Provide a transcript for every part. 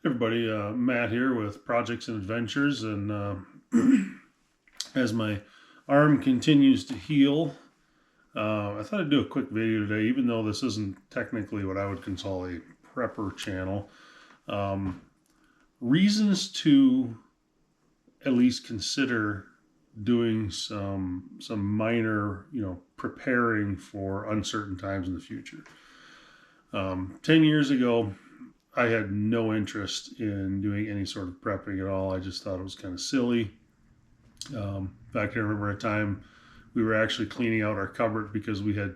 Everybody, Matt here with Projects and Adventures, and as my arm continues to heal, I thought I'd do a quick video today, even though this isn't technically what I would call a prepper channel. Um, Reasons to at least consider doing some minor, preparing for uncertain times in the future. 10 years ago, I had no interest in doing any sort of prepping at all. I just thought it was kind of silly. In fact, I remember a time we were actually cleaning out our cupboard because we had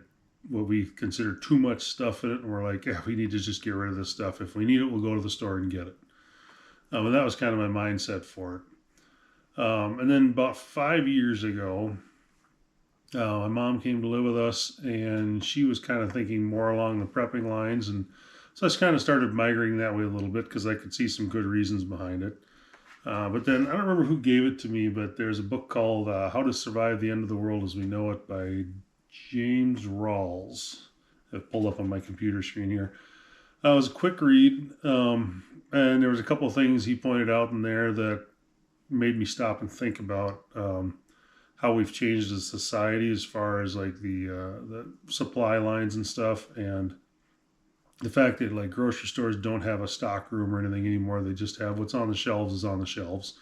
what we considered too much stuff in it, and we're like, yeah, we need to just get rid of this stuff. If we need it, we'll go to the store and get it. And that was kind of my mindset for it. And then about 5 years ago, my mom came to live with us, and she was kind of thinking more along the prepping lines, and so I just kind of started migrating that way a little bit because I could see some good reasons behind it. But then I don't remember who gave it to me, but there's a book called "How to Survive the End of the World as We Know It" by James Rawls. I've pulled up on my computer screen here. It was a quick read, and there was a couple of things he pointed out in there that made me stop and think about how we've changed as a society as far as like the supply lines and stuff, and the fact that like grocery stores don't have a stock room or anything anymore. They just have what's on the shelves is on the shelves,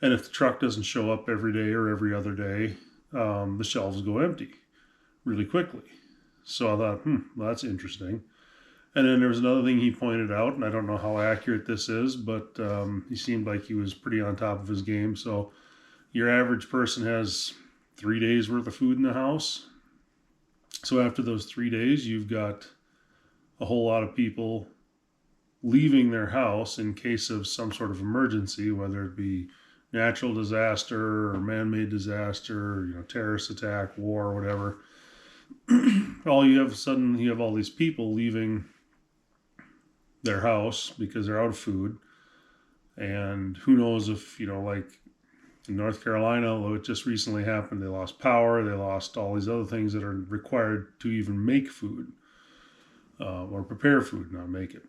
and if the truck doesn't show up every day or every other day, the shelves go empty really quickly. So I thought, well, that's interesting. And then there was another thing he pointed out, and I don't know how accurate this is, but he seemed like he was pretty on top of his game. So your average person has 3 days worth of food in the house. So after those 3 days, you've got a whole lot of people leaving their house in case of some sort of emergency, whether it be natural disaster or man-made disaster, terrorist attack, war, whatever. All you have suddenly you have all these people leaving their house because they're out of food, and who knows if like in North Carolina, although it just recently happened, they lost power, they lost all these other things that are required to even make food. Or prepare food, not make it.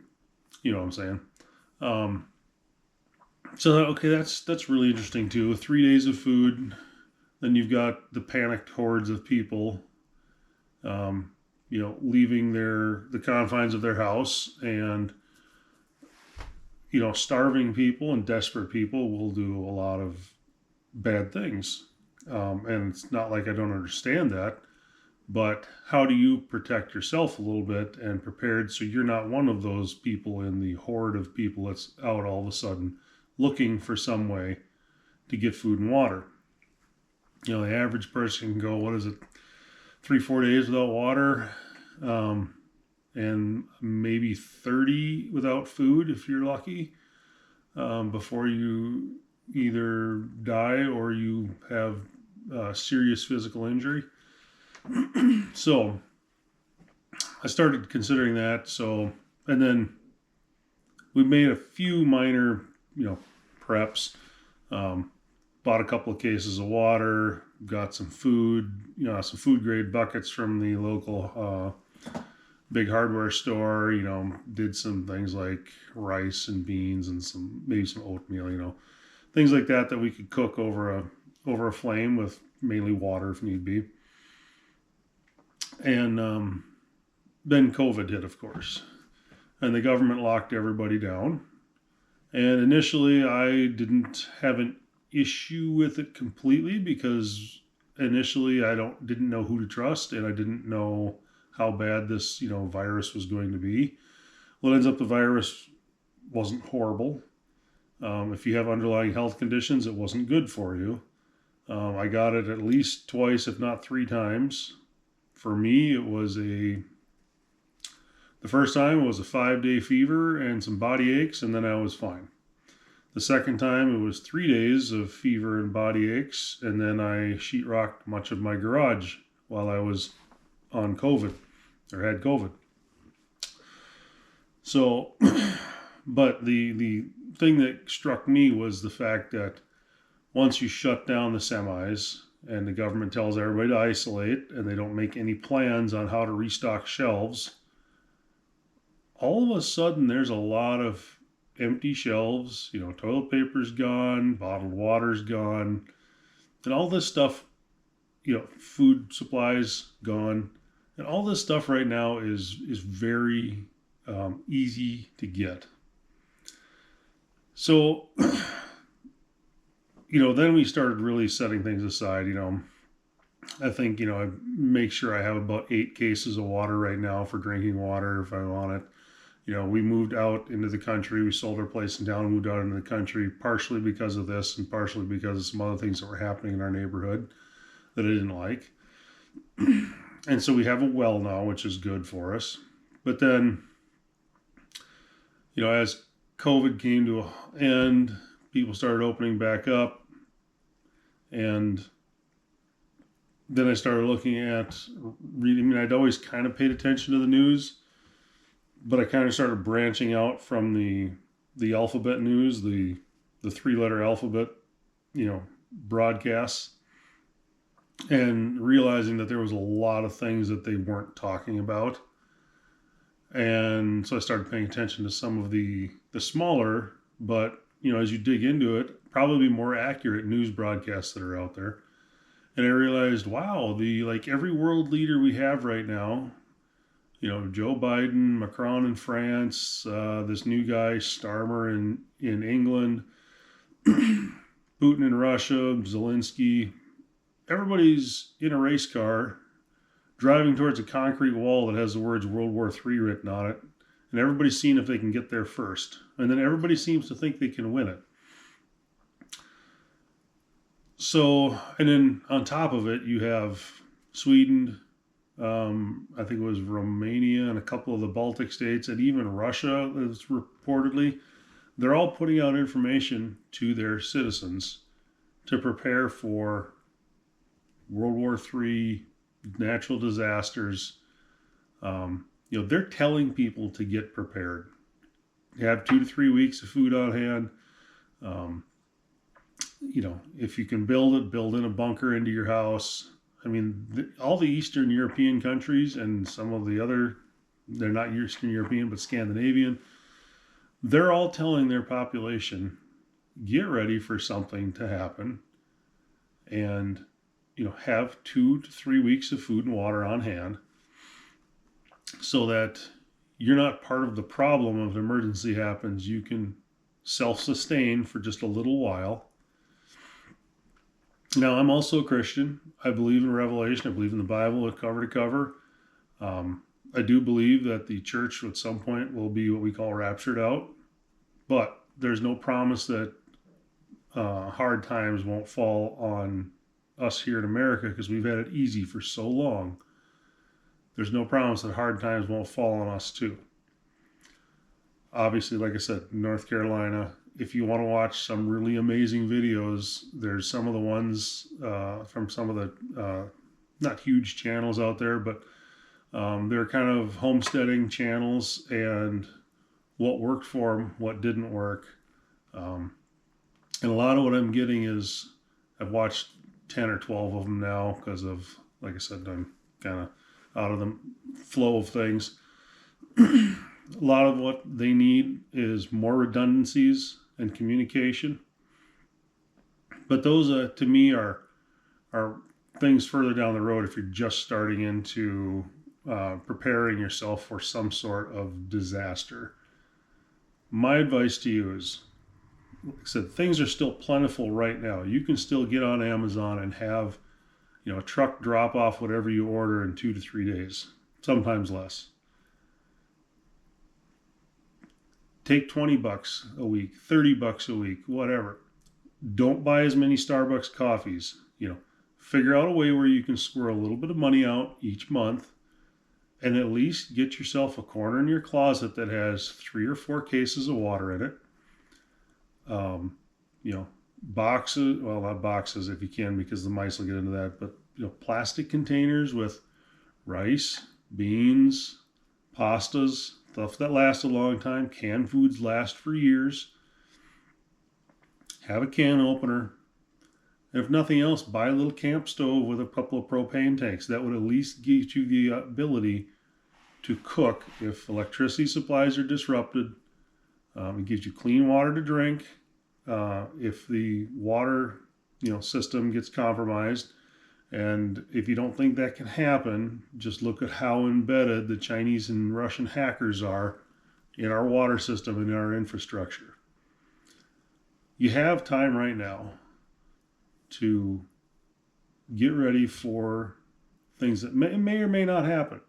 You know what I'm saying? Um, so okay, that's really interesting too. 3 days of food, then you've got the panicked hordes of people, um, leaving the confines of their house, and starving people and desperate people will do a lot of bad things. And it's not like I don't understand that, but how do you protect yourself a little bit and prepared so you're not one of those people in the horde of people that's out all of a sudden looking for some way to get food and water? The average person can go, what is it, 3 4 days without water, and maybe 30 without food if you're lucky, before you either die or you have serious physical injury. So I started considering that. So, and then we made a few minor, preps. Bought a couple of cases of water, got some food, some food grade buckets from the local big hardware store. Did some things like rice and beans and maybe some oatmeal. Things like that we could cook over a flame with mainly water if need be. And then COVID hit, of course, and the government locked everybody down. And initially, I didn't have an issue with it completely because initially didn't know who to trust, and I didn't know how bad this virus was going to be. Well, it ends up the virus wasn't horrible. If you have underlying health conditions, it wasn't good for you. I got it at least twice, if not 3 times. For me, the first time it was a 5-day fever and some body aches, and then I was fine. The second time it was 3 days of fever and body aches, and then I sheetrocked much of my garage while I was on COVID or had COVID. So, but the thing that struck me was the fact that once you shut down the semis, and the government tells everybody to isolate, and they don't make any plans on how to restock shelves, all of a sudden there's a lot of empty shelves. Toilet paper's gone, bottled water's gone, and all this stuff, food supplies gone. And all this stuff right now is very easy to get. So, then we started really setting things aside. I think, I make sure I have about 8 cases of water right now for drinking water if I want it. We moved out into the country. We sold our place in town and moved out into the country, partially because of this and partially because of some other things that were happening in our neighborhood that I didn't like. And so we have a well now, which is good for us. But then, as COVID came to an end, people started opening back up. And then I started looking at reading. I'd always kind of paid attention to the news, but I kind of started branching out from the alphabet news, the 3-letter alphabet, broadcasts, and realizing that there was a lot of things that they weren't talking about. And so I started paying attention to some of the smaller, but, as you dig into it, probably more accurate news broadcasts that are out there. And I realized, wow, every world leader we have right now, Joe Biden, Macron in France, this new guy, Starmer in England, Putin in Russia, Zelensky, everybody's in a race car driving towards a concrete wall that has the words World War III written on it. And everybody's seeing if they can get there first. And then everybody seems to think they can win it. So, and then on top of it, you have Sweden, I think it was Romania and a couple of the Baltic states, and even Russia, is reportedly, they're all putting out information to their citizens to prepare for World War III, natural disasters. They're telling people to get prepared. Have 2 to 3 weeks of food on hand. If you can build in a bunker into your house. All the Eastern European countries and some of the other, they're not Eastern European, but Scandinavian, they're all telling their population, get ready for something to happen and, have 2 to 3 weeks of food and water on hand so that you're not part of the problem if an emergency happens. You can self-sustain for just a little while. Now, I'm also a Christian. I believe in Revelation. I believe in the Bible cover to cover. I do believe that the church at some point will be what we call raptured out. But there's no promise that hard times won't fall on us here in America because we've had it easy for so long. There's no promise that hard times won't fall on us too. Obviously, like I said, North Carolina, if you want to watch some really amazing videos, there's some of the ones from some of the not huge channels out there, but they're kind of homesteading channels and what worked for them, what didn't work. And a lot of what I'm getting is I've watched 10 or 12 of them now because of, like I said, I'm kind of out of the flow of things. A lot of what they need is more redundancies and communication. But those, to me, are things further down the road if you're just starting into preparing yourself for some sort of disaster. My advice to you is, like I said, things are still plentiful right now. You can still get on Amazon and have, a truck drop off whatever you order in 2 to 3 days, sometimes less. Take $20 a week, $30 a week, whatever. Don't buy as many Starbucks coffees. Figure out a way where you can squirrel a little bit of money out each month and at least get yourself a corner in your closet that has 3 or 4 cases of water in it. Boxes, well, not boxes if you can, because the mice will get into that, but plastic containers with rice, beans, pastas, stuff that lasts a long time. Canned foods last for years. Have a can opener. And if nothing else, buy a little camp stove with a couple of propane tanks. That would at least give you the ability to cook if electricity supplies are disrupted. It gives you clean water to drink. If the water, system gets compromised, and if you don't think that can happen, just look at how embedded the Chinese and Russian hackers are in our water system and in our infrastructure. You have time right now to get ready for things that may or may not happen.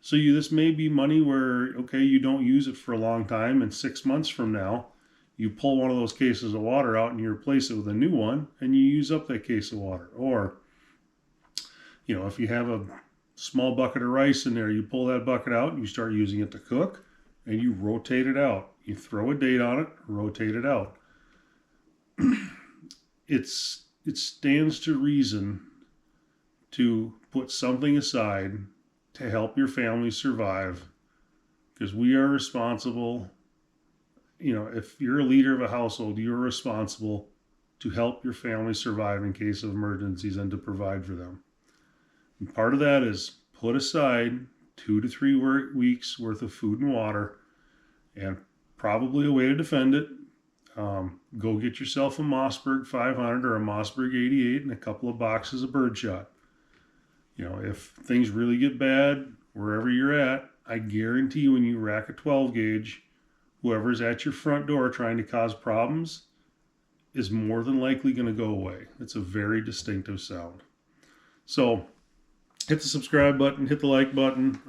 So this may be money where, okay, you don't use it for a long time, and 6 months from now, you pull one of those cases of water out and you replace it with a new one, and you use up that case of water. Or, if you have a small bucket of rice in there, you pull that bucket out and you start using it to cook, and you rotate it out. You throw a date on it, rotate it out. It stands to reason to put something aside to help your family survive, because we are responsible. If you're a leader of a household, you're responsible to help your family survive in case of emergencies and to provide for them. And part of that is put aside 2 to 3 weeks worth of food and water, and probably a way to defend it. Go get yourself a Mossberg 500 or a Mossberg 88 and a couple of boxes of birdshot. If things really get bad, wherever you're at, I guarantee you when you rack a 12 gauge, whoever's at your front door trying to cause problems is more than likely going to go away. It's a very distinctive sound. So hit the subscribe button, hit the like button.